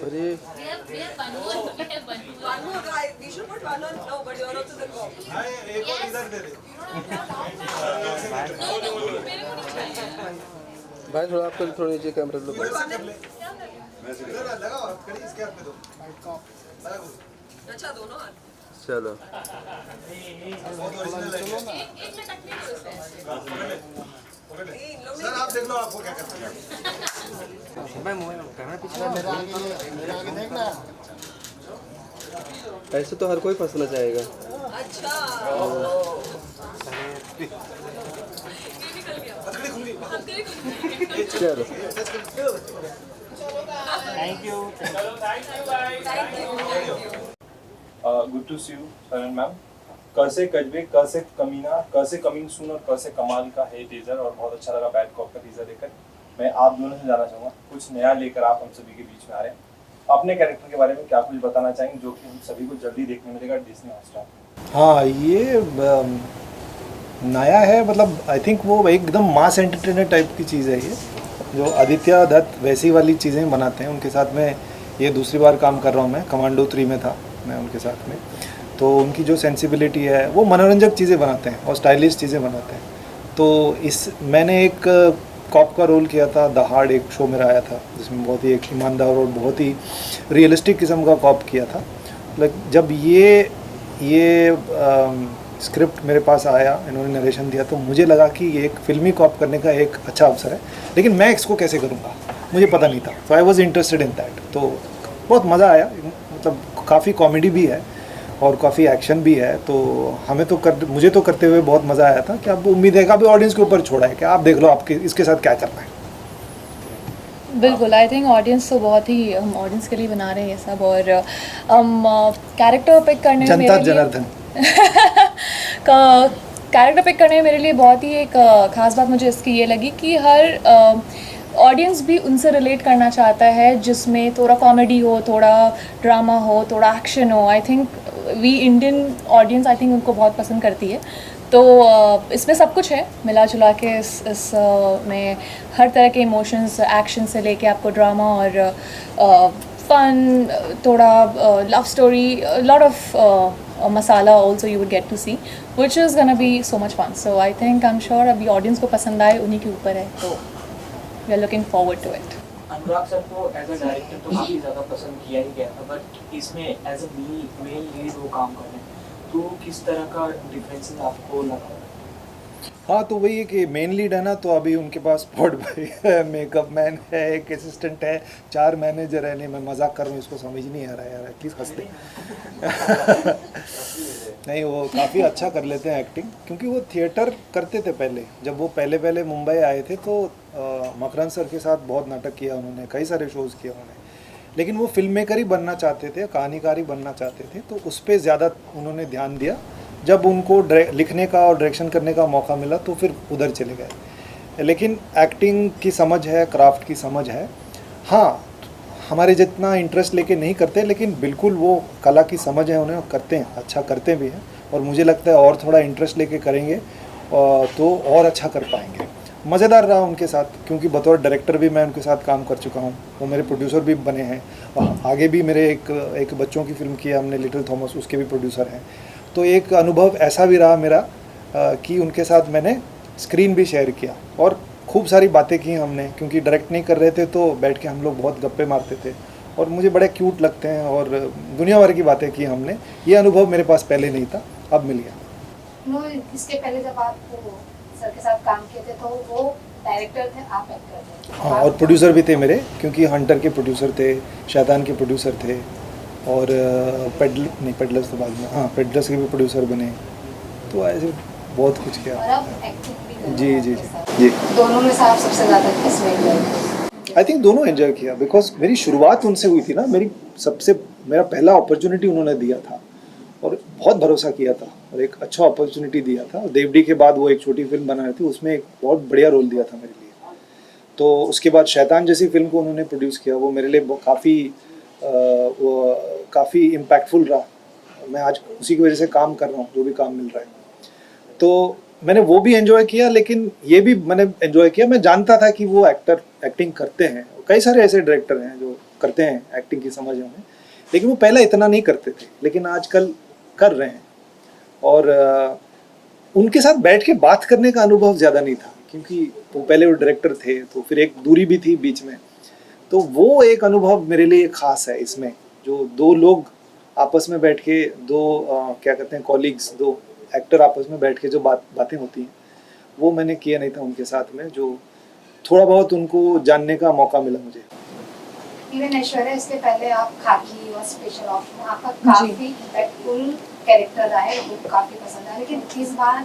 अरे One more guy. We should put one on. No, but you're also the cop. एक और इधर दे दे। भाई थोड़ा आपको थोड़ा नीचे camera low. Put one in. इधर लगाओ, खड़ी इसके हाथ पे दो। लगा दो। अच्छा दोनों हाथ। चलो बहुत ओरिजिनल है। नहीं, इन लोग सर आप देख लो आपको क्या करना है। ऐसे तो हर कोई फंसना चाहेगा। अच्छा। हथकड़ी खुली। चलो Thank you. Good to see you Saran ma'am. कैसे कजबे, कैसे कमीना, कैसे कमिंग सून और कैसे कमाल का है टीजर, और बहुत अच्छा लगा बैड कॉप का टीजर देखकर। मैं आप दोनों से जानना चाहूँगा, कुछ नया लेकर आप हम सभी के बीच में आ रहे हैं, अपने कैरेक्टर के बारे में क्या कुछ बताना चाहेंगे जो कि हम सभी को जल्दी देखने मिलेगा डिज्नी हॉटस्टार। हाँ, ये नया है, मतलब आई थिंक वो एकदम मास एंटरटेनर टाइप की चीज़ है। ये जो आदित्य दत्त वैसी वाली चीज़ें बनाते हैं, उनके साथ में ये दूसरी बार काम कर रहा हूँ। मैं कमांडो 3 में था मैं उनके साथ में, तो उनकी जो सेंसिबिलिटी है वो मनोरंजक चीज़ें बनाते हैं और स्टाइलिश चीज़ें बनाते हैं। तो मैंने एक कॉप का रोल किया था, दहाड़ एक शो मेरा आया था जिसमें बहुत ही एक ईमानदार और बहुत ही रियलिस्टिक किस्म का कॉप किया था। जब ये स्क्रिप्ट मेरे पास आया, इन्होंने नरेशन दिया, तो मुझे लगा कि ये एक फिल्मी कॉप करने का एक अच्छा अवसर है, लेकिन मैं इसको कैसे करूँगा मुझे पता नहीं था। तो I was interested in that. तो बहुत मज़ा आया, मतलब काफ़ी कॉमेडी भी है और काफ़ी एक्शन भी है। तो मुझे तो करते हुए बहुत मज़ा आया था। कि अब उम्मीद है कि अभी ऑडियंस के ऊपर छोड़ा है कि आप देख लो आपके इसके साथ क्या करना है। बिल्कुल, आई थिंक ऑडियंस तो बहुत ही, हम ऑडियंस के लिए बना रहे हैं ये सब, और हम कैरेक्टर पिक करने में जनता जनार्दन कैरेक्टर पिक करने में मेरे लिए बहुत ही एक ख़ास बात मुझे इसकी ये लगी कि हर ऑडियंस भी उनसे रिलेट करना चाहता है, जिसमें थोड़ा कॉमेडी हो, थोड़ा ड्रामा हो, थोड़ा एक्शन हो। I think we Indian audience I think उनको बहुत पसंद करती है। तो इसमें सब कुछ है मिला जुला के। इस में हर तरह के इमोशंस, एक्शन से लेके आपको ड्रामा और फन, थोड़ा love story, lot of masala also you would get to see, which is gonna be so much fun. So I think I am sure अभी ऑडियंस को पसंद आए, उन्हीं के ऊपर है। तो we are looking forward to it. Anurag sir को एज अ डायरेक्टर तो काफ़ी ज़्यादा पसंद किया ही गया था, बट इसमें एज अ मेल लीड वो काम कर रहे हैं, तो किस तरह का डिफरेंसेस आपको लगा? हाँ, तो वही है कि मेन लीड है ना, तो अभी उनके पास स्पॉट बॉय है, मेकअप मैन है, एक असिस्टेंट है, 4 मैनेजर है। नहीं, मैं मजाक कर रहा हूँ, इसको समझ नहीं आ रहा है यार, एटलीस्ट हंसते नहीं, वो काफ़ी अच्छा कर लेते हैं एक्टिंग, क्योंकि वो थिएटर करते थे पहले। जब वो पहले मुंबई आए थे तो मकरंद सर के साथ बहुत नाटक किया उन्होंने, कई सारे शोज़ किए उन्होंने, लेकिन वो फिल्म मेकर ही बनना चाहते थे, कहानीकार ही बनना चाहते थे। तो उस पर ज़्यादा उन्होंने ध्यान दिया। जब उनको लिखने का और डायरेक्शन करने का मौका मिला तो फिर उधर चले गए। लेकिन एक्टिंग की समझ है, क्राफ्ट की समझ है। हाँ, हमारे जितना इंटरेस्ट लेके नहीं करते, लेकिन बिल्कुल वो कला की समझ है, उन्हें करते हैं, अच्छा करते भी हैं। और मुझे लगता है और थोड़ा इंटरेस्ट लेके करेंगे तो और अच्छा कर पाएंगे। मज़ेदार रहा उनके साथ, क्योंकि बतौर डायरेक्टर भी मैं उनके साथ काम कर चुका हूँ, वो मेरे प्रोड्यूसर भी बने हैं। आगे भी मेरे एक बच्चों की फिल्म की हमने, लिटिल थॉमस, उसके भी प्रोड्यूसर हैं। तो एक अनुभव ऐसा भी रहा मेरा कि उनके साथ मैंने स्क्रीन भी शेयर किया और खूब सारी बातें की हमने, क्योंकि डायरेक्ट नहीं कर रहे थे तो बैठ के हम लोग बहुत गप्पे मारते थे और मुझे बड़े क्यूट लगते हैं, और दुनिया भर की बातें की हमने। ये अनुभव मेरे पास पहले नहीं था, अब मिल गया। इसके पहले जब आप सर के साथ काम किए थे तो वो डायरेक्टर थे, आप एक्टर थे। हाँ, और प्रोड्यूसर भी थे मेरे, क्योंकि हंटर के प्रोड्यूसर थे, शैतान के प्रोड्यूसर थे, और पेडलर्स तो बाद में, हाँ, पेडलर्स के भी प्रोड्यूसर बने। तो ऐसे बहुत कुछ किया। और अब एक्टिंग भी कर रहे जी हैं जी उनके साथ। जी। दोनों में से आप सबसे ज़्यादा किस में एंजॉय? आई थिंक दोनों एंजॉय किया, बिकॉज मेरी शुरुआत उनसे हुई थी ना। मेरा पहला अपॉर्चुनिटी उन्होंने दिया था और बहुत भरोसा किया था और एक अच्छा अपॉर्चुनिटी दिया था। देवडी के बाद वो एक छोटी फिल्म बना रही थी, उसमें एक बहुत बढ़िया रोल दिया था मेरे लिए। तो उसके बाद शैतान जैसी फिल्म को उन्होंने प्रोड्यूस किया, वो मेरे लिए काफ़ी इम्पैक्टफुल रहा। मैं आज उसी की वजह से काम कर रहा हूँ, जो भी काम मिल रहा है। तो मैंने वो भी एंजॉय किया, लेकिन ये भी मैंने एंजॉय किया। मैं जानता था कि वो एक्टिंग करते हैं, कई सारे ऐसे डायरेक्टर हैं जो करते हैं एक्टिंग की समझ हमें, लेकिन वो पहले इतना नहीं करते थे, लेकिन आजकल कर रहे हैं। और उनके साथ बैठ के बात करने का अनुभव ज़्यादा नहीं था, क्योंकि वो पहले वो डायरेक्टर थे, तो फिर एक दूरी भी थी बीच में। तो वो एक अनुभव मेरे लिए ख़ास है इसमें, जो दो लोग आपस में बैठ के, दो क्या कहते हैं कॉलीग्स, दो एक्टर आपस में बैठ के जो बातें होती हैं, वो मैंने किया नहीं था उनके साथ में। जो थोड़ा बहुत उनको जानने का मौका मिला मुझे। इवन ऐश्वर्या, इसके पहले आप खाकी और स्पेशल ऑप्स में आपका काफी इम्पैक्टफुल कैरेक्टर रहा है, वो काफी पसंद आया, लेकिन इस बार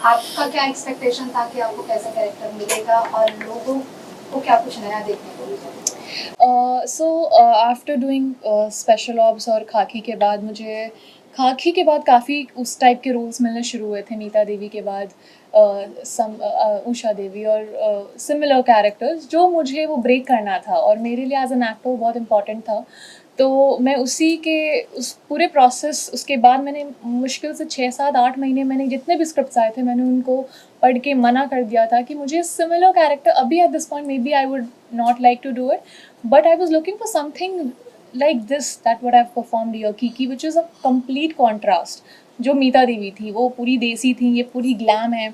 आपका क्या एक्सपेक्टेशन था कि आपको कैसा कैरेक्टर मिलेगा और लोगों को क्या कुछ नया देखने को मिलेगा? So after doing special ops और खाकी के बाद मुझे खाकी के बाद काफ़ी उस टाइप के रोल्स मिलने शुरू हुए थे। नीता देवी के बाद उषा देवी और सिमिलर कैरेक्टर्स, जो मुझे वो ब्रेक करना था और मेरे लिए एज एन एक्टर बहुत इम्पॉर्टेंट था। तो मैं उसी के उस पूरे प्रोसेस, उसके बाद मैंने मुश्किल से 6, 7, 8 महीने मैंने जितने भी स्क्रिप्ट्स आए थे मैंने उनको पढ़ के मना कर दिया था कि मुझे सिमिलर कैरेक्टर अभी at this point maybe I would not like to do it, but I was looking for something like this that what I've performed here, Kiki, which is a complete contrast। जो मीता देवी थी वो पूरी देसी थी, ये पूरी glam है,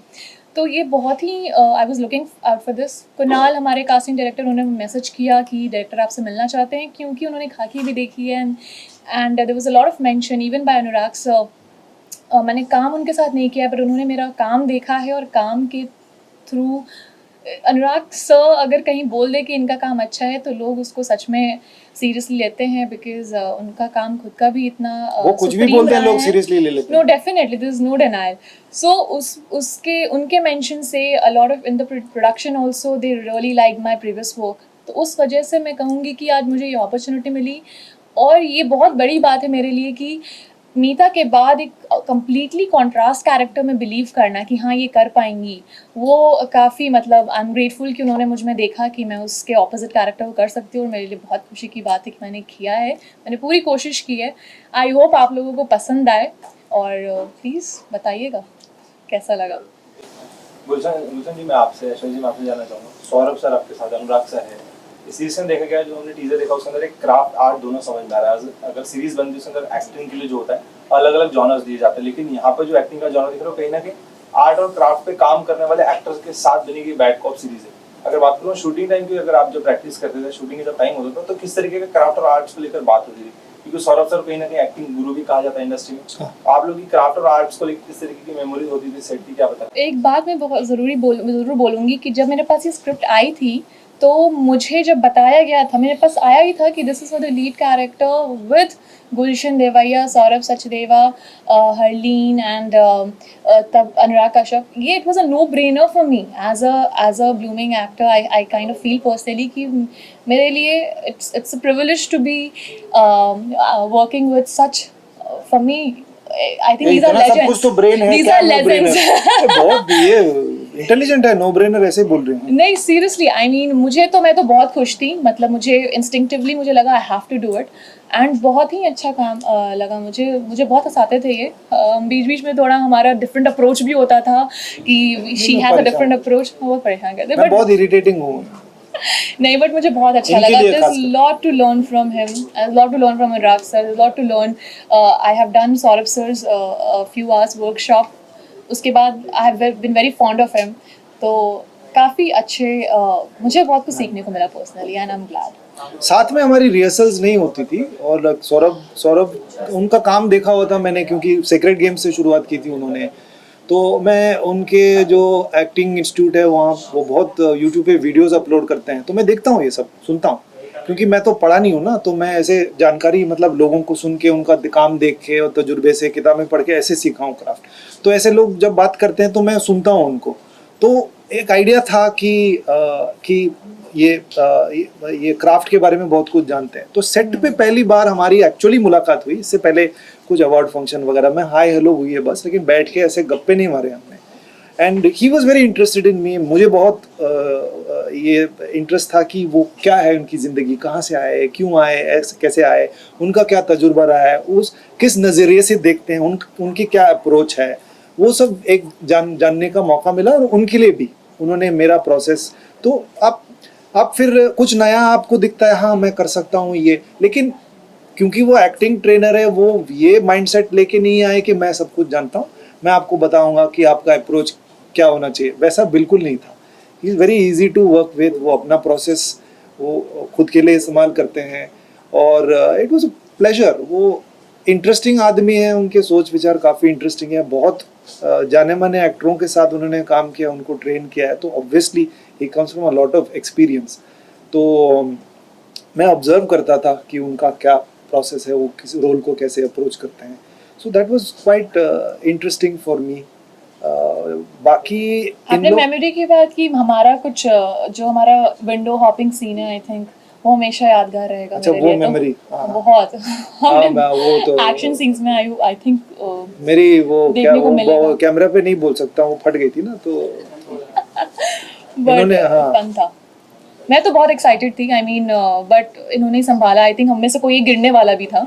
तो ये बहुत ही I was looking out for this. Kunal हमारे कास्टिंग डायरेक्टर, उन्होंने मैसेज किया कि डायरेक्टर आपसे मिलना चाहते हैं, क्योंकि उन्होंने खाकी भी देखी है and there was a lot of mention even by Anurag sir. मैंने काम उनके साथ नहीं किया, पर उन्होंने मेरा काम देखा है और काम के थ्रू अनुराग सर अगर कहीं बोल दे कि इनका काम अच्छा है तो लोग उसको सच में सीरियसली लेते हैं, बिकॉज उनका काम खुद का भी इतना वो कुछ भी बोलते हैं लोग सीरियसली ले लेते हैं। No definitely there is no denial. So उसके उनके मेंशन से a lot of in the production also they really like my previous work, तो उस वजह से मैं कहूँगी कि आज मुझे ये अपॉर्चुनिटी मिली। और ये बहुत बड़ी बात है मेरे लिए कि मीता के बाद एक कम्प्लीटली कॉन्ट्रास्ट कैरेक्टर में बिलीव करना कि हाँ ये कर पाएंगी, वो काफ़ी मतलब आई एम ग्रेटफुल कि उन्होंने मुझ में देखा कि मैं उसके ऑपोजिट कैरेक्टर को कर सकती हूँ, और मेरे लिए बहुत खुशी की बात है कि मैंने किया है, मैंने पूरी कोशिश की है। आई होप आप लोगों को पसंद आए और प्लीज़ बताइएगा कैसा लगा। गुलशन जी, मैं आपसे, ऐश्वर्या जी मैं आपसे जानना चाहूँगा, सौरभ सर आपके साथ, अनुराग सर है, इस सीरीज में देखा गया जो हमने टीजर देखा उसके अंदर एक क्राफ्ट आर्ट दोनों समझ में आ रहा है। अगर सीरीज बनती है उसके अंदर एक्टिंग के लिए जो होता है अलग अलग जॉनर्स दिए जाते हैं, लेकिन यहाँ पर जो एक्टिंग का जॉनर दिख रहा है कहीं ना कहीं आर्ट और क्राफ्ट पे काम करने वाले एक्टर्स के साथ बनी गई बैड कॉप सीरीज है। अगर बात करूँ शूटिंग टाइम की, अगर आप जब प्रैक्टिस करते थे, शूटिंग का जब टाइम होता था, तो किस तरीके का क्राफ्ट और आर्ट्स को लेकर बात होती थी? क्योंकि सौरभ सर कहीं ना कहीं एक्टिंग गुरु भी कहा जाता है इंडस्ट्री में, आप लोग की क्राफ्ट और आर्ट्स को लेकर किस तरीके की मेमोरीज होती थी सेट की, क्या बता? एक बात मैं बहुत ज़रूर बोलूँगी कि जब मेरे पास ये स्क्रिप्ट आई थी तो मुझे जब बताया गया था, मेरे पास आया ही था कि this is for the lead character with Gulshan Devaiah, Saurabh Sachdeva, Harleen and तब अनुराग कश्यप। ये it was a no brainer for me as a blooming actor. I kind of feel personally कि मेरे लिए it's a privilege to be working with such, for me I think these are legends. कुछ तो brain है, these are legends. बहुत ये intelligent है, no brainer ऐसे बोल रहे हैं। नहीं सीरियसली, आई मीन मैं तो बहुत खुश थी, मतलब मुझे इंस्टिंक्टिवली मुझे लगा I have to do it, and बहुत ही अच्छा काम लगा मुझे बहुत हंसाते थे ये। बीच बीच में थोड़ा हमारा डिफरेंट अप्रोच भी होता था कि she has a different approach, बहुत परेशान करते, बट बहुत इरिटेटिंग हूँ नहीं, बट मुझे बहुत अच्छा लगा। There's lot to learn from him, a lot to learn from Anurag sir, a lot to learn. I have done Saurabh sir's a few hours workshop. उसके बाद I have been very fond of him. तो काफ़ी अच्छे मुझे बहुत कुछ सीखने को मिला personally, and I am glad. साथ में हमारी रिहर्सल्स नहीं होती थी, और सौरभ उनका काम देखा हुआ था मैंने, क्योंकि सीक्रेट गेम से शुरुआत की थी उन्होंने, तो मैं उनके जो एक्टिंग इंस्टीट्यूट है वहाँ वो बहुत यूट्यूब पे वीडियोस अपलोड करते हैं, तो मैं देखता हूँ, ये सब सुनता हूँ, क्योंकि मैं तो पढ़ा नहीं हूँ ना, तो मैं ऐसे जानकारी मतलब लोगों को सुन के, उनका काम देख के और तजुर्बे से, किताबें पढ़ के ऐसे सीखा हूँ क्राफ्ट। तो ऐसे लोग जब बात करते हैं तो मैं सुनता हूँ उनको, तो एक आइडिया था कि ये क्राफ्ट के बारे में बहुत कुछ जानते हैं। तो सेट पे पहली बार हमारी एक्चुअली मुलाकात हुई, इससे पहले कुछ अवार्ड फंक्शन वगैरह में हाय हेलो हुई है बस, लेकिन बैठ के ऐसे गप्पे नहीं मारे हमने। And he was very interested in me, मुझे बहुत ये इंटरेस्ट था कि वो क्या है उनकी ज़िंदगी, कहाँ से आए, क्यों आए, ऐसे कैसे आए, उनका क्या तजुर्बा रहा है, उस किस नज़रिए से देखते हैं, उनकी क्या अप्रोच है, वो सब एक जानने का मौका मिला, और उनके लिए भी उन्होंने मेरा प्रोसेस, तो आप फिर कुछ नया आपको दिखता है, हाँ मैं कर सकता हूँ ये, लेकिन क्योंकि वो एक्टिंग ट्रेनर है, वो ये माइंडसेट लेके नहीं आए कि मैं सब कुछ जानता हूँ, मैं आपको बताऊंगा कि आपका अप्रोच क्या होना चाहिए, वैसा बिल्कुल नहीं था। He is very easy to work with, वो अपना प्रोसेस वो खुद के लिए इस्तेमाल करते हैं, और इट वाज अ प्लेजर। वो इंटरेस्टिंग आदमी है, उनके सोच विचार काफ़ी इंटरेस्टिंग है, बहुत जाने माने एक्टरों के साथ उन्होंने काम किया, उनको ट्रेन किया है, तो obviously he comes from a lot of experience. तो मैं ऑब्जर्व करता था कि उनका क्या प्रोसेस है, वो किसी रोल को कैसे अप्रोच करते हैं, so that was quite interesting for me. बाकी आपने मेमोरी की बात की, हमारा कुछ जो हमारा विंडो हॉपिंग सीन है, आई थिंक वो हमेशा यादगार रहेगा। अच्छा, मेरे वो लिए मेमोरी तो बहुत वो तो एक्शन सीन्स में आई थिंक मेरी वो क्या देखने को मिलेगा। वो कैमरा पे नहीं बोल सकता, वो फट गई थी ना, तो इन्होंने फन था। मैं तो बहुत एक्साइटेड थी, आई मीन बट इन्होंने संभाला। आई थिंक हम में से कोई गिरने वाला भी था।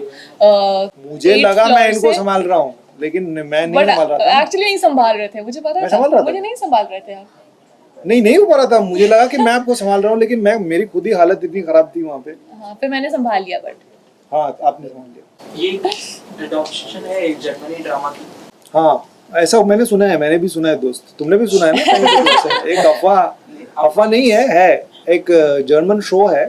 मुझे लगा मैं इनको संभाल रहा हूँ, लेकिन मैं नहीं संभाल रहा था। एक्चुअली नहीं संभाल रहे थे, मुझे पता मैं था, संभाल रहा था। मुझे नहीं संभाल रहे थे आप। नहीं हो पा रहा था, मुझे लगा कि मैं आपको संभाल रहा हूँ, लेकिन मेरी खुद ही हालत इतनी खराब थी वहाँ पे। हाँ, फिर मैंने संभाल लिया, बट हाँ आपने संभाल लिया। ये एडॉप्शन है एक जर्मनी ड्रामा की। हाँ, ऐसा मैंने सुना है, मैंने भी सुना है दोस्त, तुमने भी सुना है ना? एक अफवाह नहीं है एक जर्मन शो है,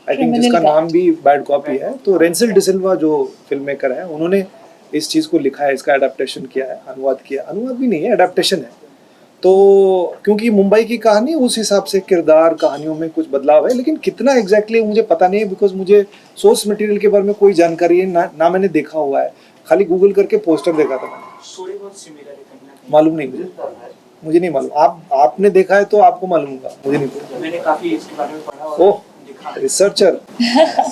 आई थिंक जिसका नाम भी बैड कॉपी है। तो रेंसिल डिसिल्वा जो फिल्म मेकर है, उन्होंने इस चीज़ को लिखा है, इसका एडाप्टेशन किया है, अनुवाद भी नहीं है, एडाप्टेशन है। तो क्योंकि मुंबई की कहानी, उस हिसाब से किरदार कहानियों में कुछ बदलाव है, लेकिन कितना एग्जैक्टली मुझे पता नहीं है, बिकॉज मुझे सोर्स मटेरियल के बारे में कोई जानकारी है ना मैंने देखा हुआ है, खाली गूगल करके पोस्टर देखा था मैंने। मालूम नहीं मुझे नहीं मालूम। आपने देखा है तो आपको मालूम होगा, मुझे नहीं पता। मैंने काफी इसके बारे में पढ़ा और ओह, रिसर्चर।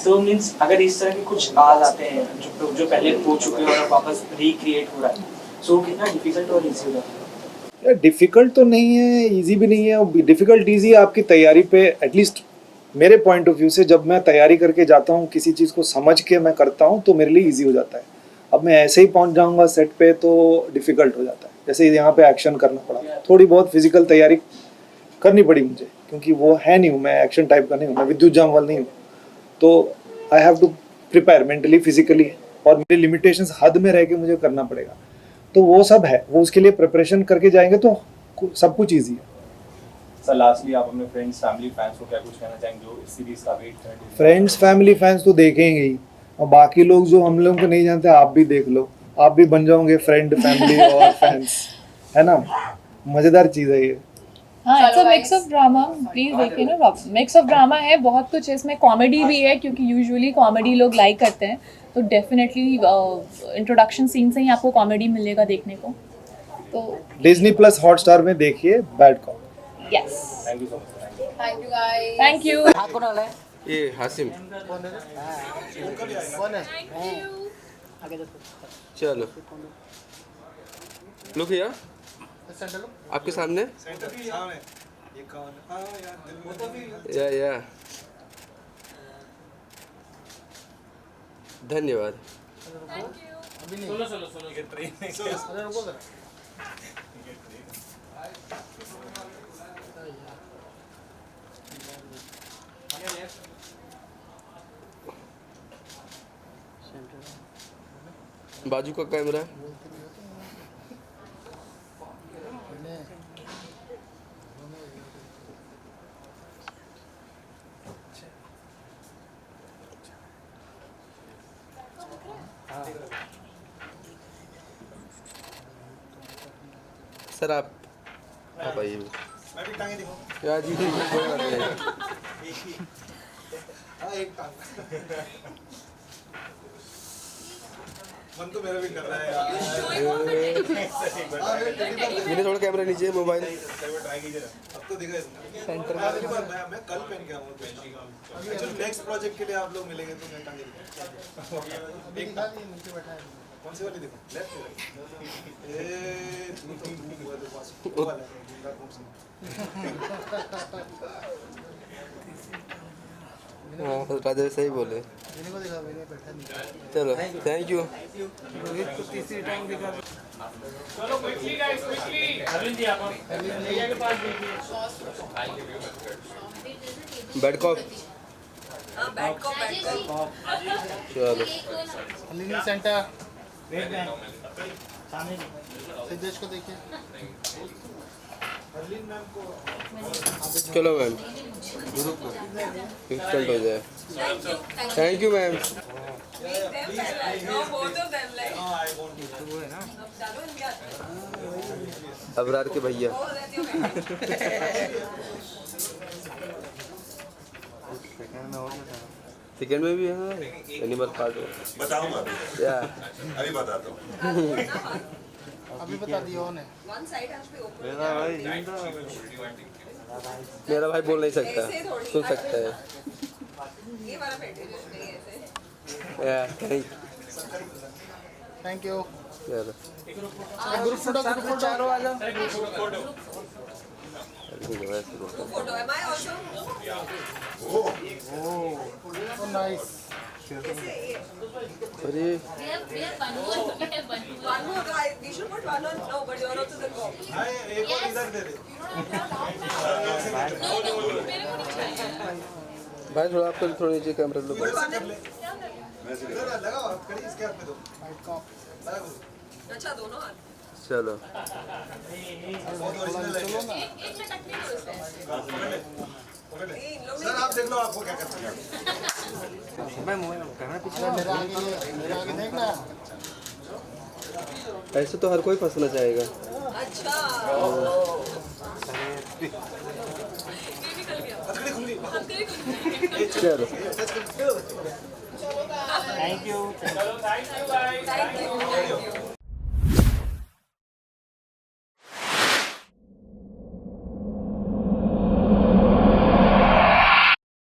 तो मींस अगर इस तरह के कुछ काज आते हैं जो पहले हो चुके हैं और वापस रिक्रिएट हो रहा है, सो कितना डिफिकल्ट और इजी हो जाता है? यार डिफिकल्ट तो नहीं है, इजी भी नहीं है। डिफिकल्ट इजी आपकी तैयारी पे, एटलीस्ट मेरे पॉइंट ऑफ व्यू से, जब मैं तैयारी करके जाता हूँ, किसी चीज़ को समझ के मैं करता हूँ, तो मेरे लिए इजी हो जाता है। अब मैं ऐसे ही पहुँच जाऊँगा सेट पे तो डिफिकल्ट हो जाता है। जैसे यहाँ पे एक्शन करना पड़ा, थोड़ी बहुत फिजिकल तैयारी करनी पड़ी मुझे, क्योंकि वो है नहीं हूँ मैं, एक्शन टाइप का नहीं हूँ मैं, विद्युत जामवाल नहीं हूँ, तो I have to prepare mentally physically, और मेरी लिमिटेशंस हद में रह के मुझे करना पड़ेगा। तो वो सब है, वो उसके लिए प्रिपरेशन करके जाएंगे तो सब कुछ ईजी है। सर लास्टली आप अपने फ्रेंड्स फैमिली फैंस को क्या कुछ कहना चाहेंगे जो इस सीरीज का वेट कर रहे हैं? फ्रेंड्स फैमिली फैंस तो देखेंगे ही, और बाकी लोग जो हम लोग को नहीं जानते, आप भी देख लो, आप भी बन जाओगे फ्रेंड फैमिली और फैंस, है ना? मजेदार चीज़ है ये। हाँ, it's a mix of drama, please देखिए ना, मिक्स ऑफ ड्रामा है, बहुत कुछ है इसमें, कॉमेडी भी है, क्योंकि यूजुअली कॉमेडी लोग लाइक करते हैं, तो डेफिनेटली इंट्रोडक्शन सीन से ही आपको कॉमेडी मिलेगा देखने को। तो डिज्नी प्लस हॉटस्टार में देखिए bad cop. Yes, thank you so much. Thank you guys. Thank you. ये हासिम, चलो लुक हियर, आपके सामने। या धन्यवाद। बाजू का कैमरा, सर आप आइए। मैं भी टांगे दिखाऊं? यार जी ठीक है, कोई बात नहीं। हाँ, एक टांग। मन तो मेरा भी कर रहा है यार। मैंने थोड़ा कैमरा नीचे, मोबाइल ट्राई कीजिए, अब तो दिखा सेंटर में। मैं कल पहन के आऊँगा, एक्चुअली नेक्स्ट प्रोजेक्ट के लिए आप लोग मिलेंगे तो मैं टांगे दिखाऊंगा। एक नीचे बैठा है, कौन सी वाली देखो? लेफ्ट वो वाला हाँ, राजा सही बोले। चलो थैंक यू। चलो quickly guys quickly Arvind ji आप भैया के पास देखिए बैड कॉप हाँ बैड कॉप चलो लिविंग सेंटर सामने सिद्धेश को देखिए चलो मैम इंस्टेंट हो जाए thank you ma'am Make them feel like, no, both of them like. हाँ आई वांट अब डालो इनके हाथ में। अबरार के भैया Oh, that's your man. Second में भी है एनिमल पार्ट बताऊंगा या अभी बताता हूँ अभी बता दिया उन्हें One side has to be open. मेरा भाई बोल नहीं सकता सुन सकता है ये वाला fetish नहीं है ऐसे। या थैंक थैंक यू चलो ग्रुप फोटो चारों आ जाओ Group photo. Am I also? Oh nice कैसे ये? अरे One more guy. We should put one on. No, but you're also the cop. हाँ एक और इधर दे दे भाई थोड़ा आपको थोड़ा नीचे camera low Put one in. इधर लगाओ आप कड़ी इसके हाथ में दो लगा दो अच्छा दोनों हाथ। चलो बहुत ओरिजिनल है नहीं, इन लोग सर आप देख लो आपको क्या करना है मेरे आगे देखना ऐसे तो हर कोई फंसना चाहेगा अच्छा। ये निकल गया। हथकड़ी खुली चलो thank you guys Thank you.